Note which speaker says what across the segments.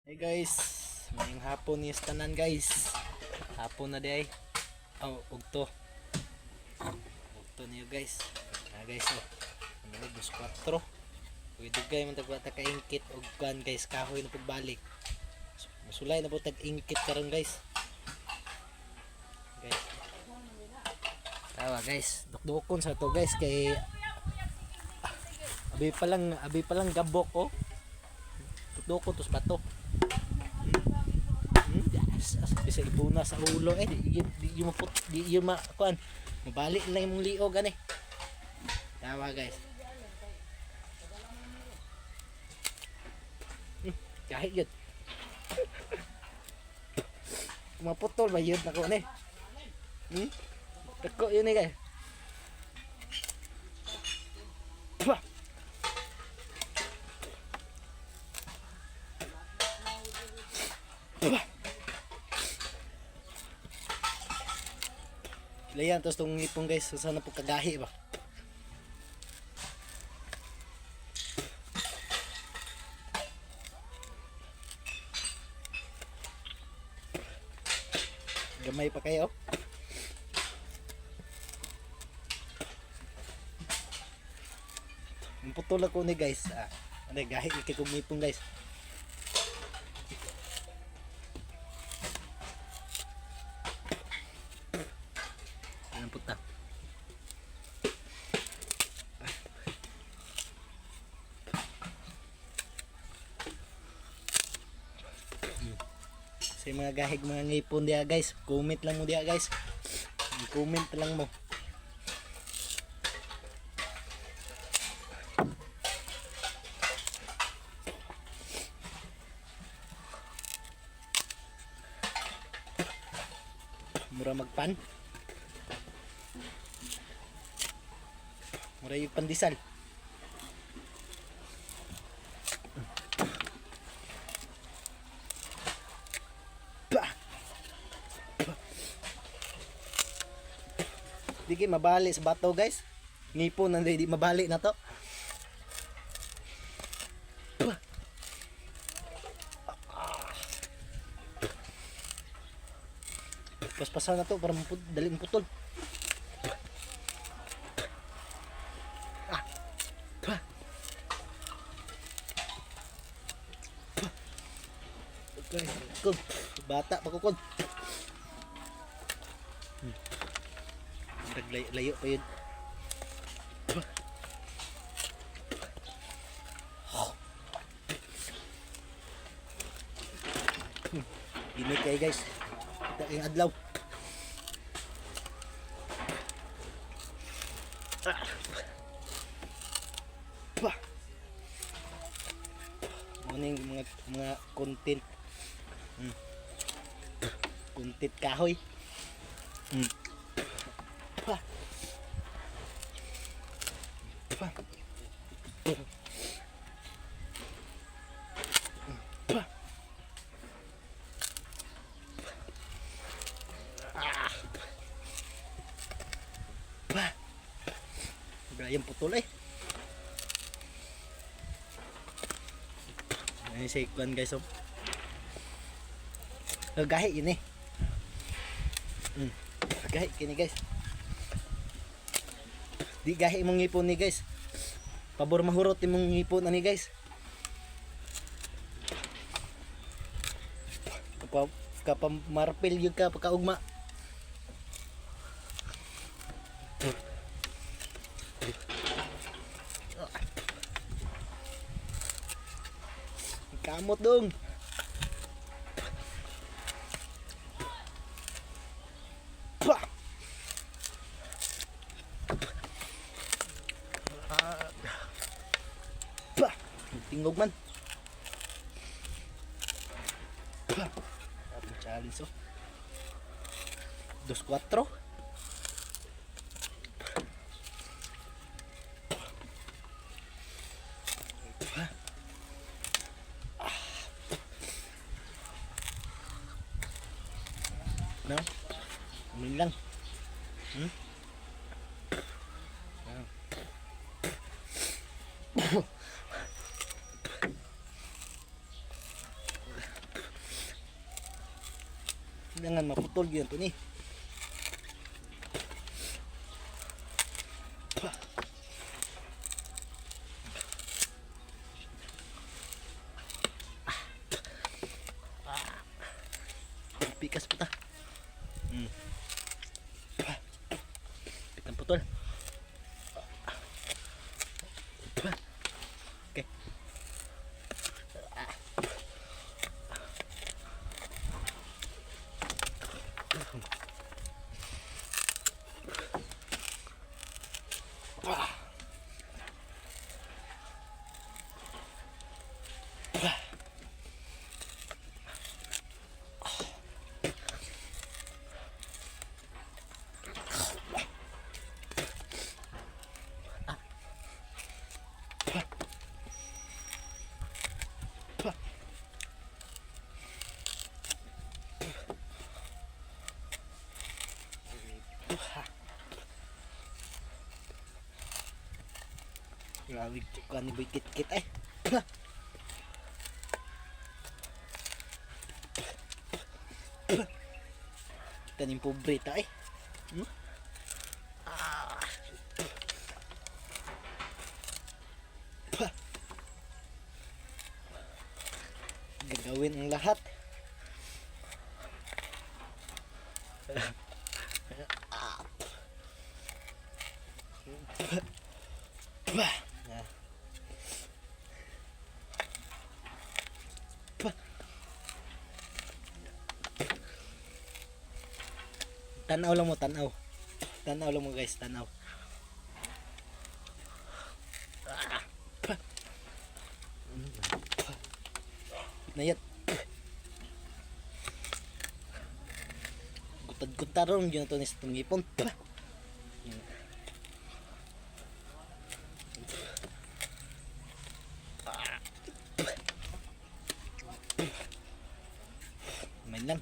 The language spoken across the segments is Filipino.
Speaker 1: Hey guys, ngayong hapon ni tanan guys. Hapon na di ay. Oh, ugto. Ugto niyo guys. Guys oh. Ano bus 4. Pwede gay man tagwa ta kaingkit og kan guys kahoy na pagbalik. Masulay na po tag ingkit karon guys. Guys. Tawa guys, dukdukon sa to guys kay abi pa lang gabok oh. Dukdukon tos bato. Yes, bisa ibuna sa ulo di maput di kuan mabalik lang imong liog ani. Tawa guys. Kahit yun. Maputol ba yun ako ni? Teko yun eh guys. Bah. Bah. Layan tapos itong ngipong guys, sana po kagahi ba? Gamay pa kayo. Putol ako ni guys. Ano gahi ikay kong ngipong guys. Anong puta? Sa mga gahig mga ngipon diya guys, comment lang mo diya guys. Comment lang mo. Mura magpan. Mura yung pandesal. Di kayo mabali sa bato guys. Ngipon na di mabali na to. Paspasan na to para dali maputol. Okay, kod. Bata pa ko kod. Layo pa yun. Init kayo guys. Ito yung adlaw. Muning mga content. Content kahoy. Yung putol eh. Ayan si Ikwan guys oh. Gahi yun eh. Gahi kini guys. Di gahi mong ngipon ni guys. Pabor mahurot imong ngipon ani guys. Kapag marpil yun ka pagkaugma. Kamot dong. Tingog man. Challenge oh. 2-4. No? Amin lang. Kailangan maputol yun to ni. Pikas pa ta. Pitang putol. Okay. Grabe ko ni boy kit-kit ay. Tanim pobre ta ay. Gagawin ang lahat. Tanaw lang mo, tanaw. Tanaw lang mo guys, tanaw. Nayat. Gutad-gutad ron yun ito ni sa tungipon. Main lang.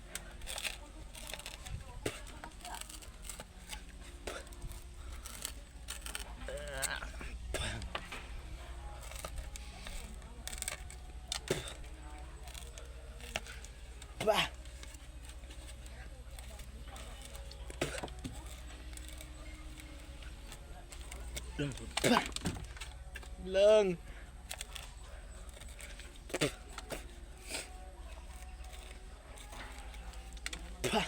Speaker 1: Bah. Bah. Lang. Bah.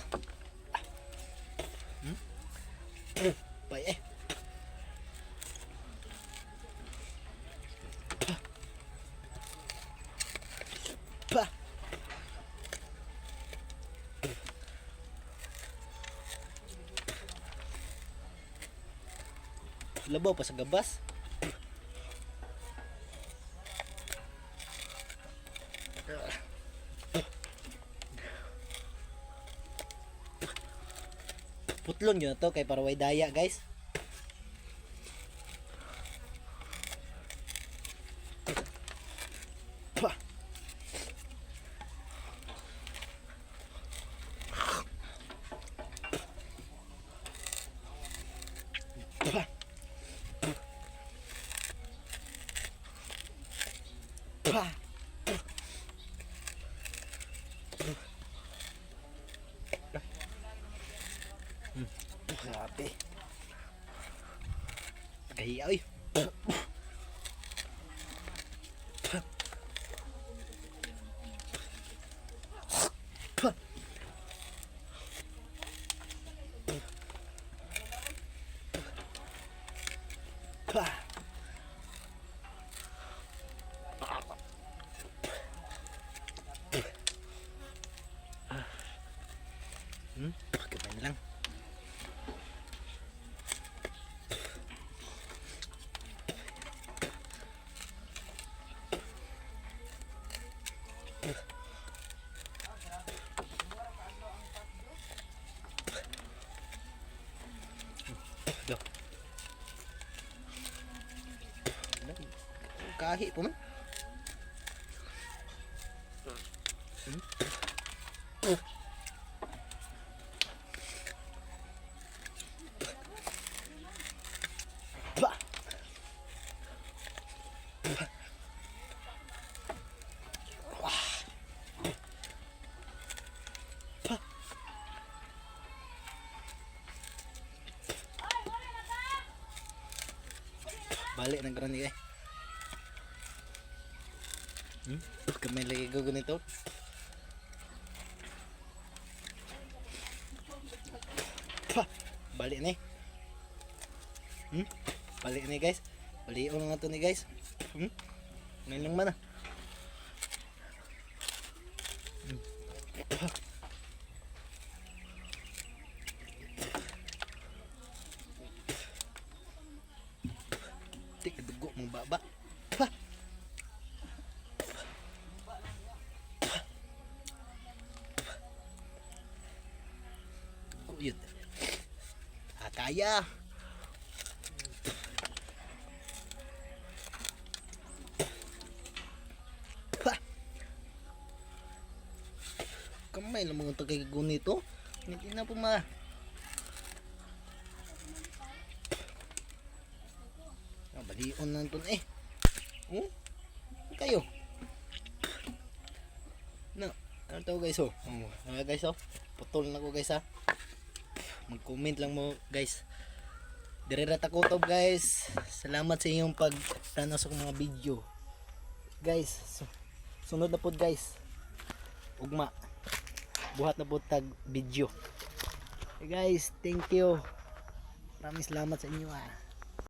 Speaker 1: Bay eh. Bah. Labaw pa sa gabas. Putlon yun to kay para way daya guys. Grabe. Kahiya oy. Pagkain lang. Go. Kahi po man. balik na gani kay. Kamay lagi ko ganito. Balik ni. Balik ni guys. Balion na to ni guys. Ngayon lang man ah. Tik dugo mong baba. Yun. Kaya. Kamay lang mga tagagigun nito. Hindi na po balion na ito eh. Kayo. Na, ano to guys oh. Guys oh. Putol na ko guys ha. Mag-comment lang mo guys. Direta kutob guys. Salamat sa inyong pagtanaw sa mga video. Guys, sunod na po guys. Ugma. Buhat na po tag video. Hey guys, thank you. Maraming salamat sa inyo ah.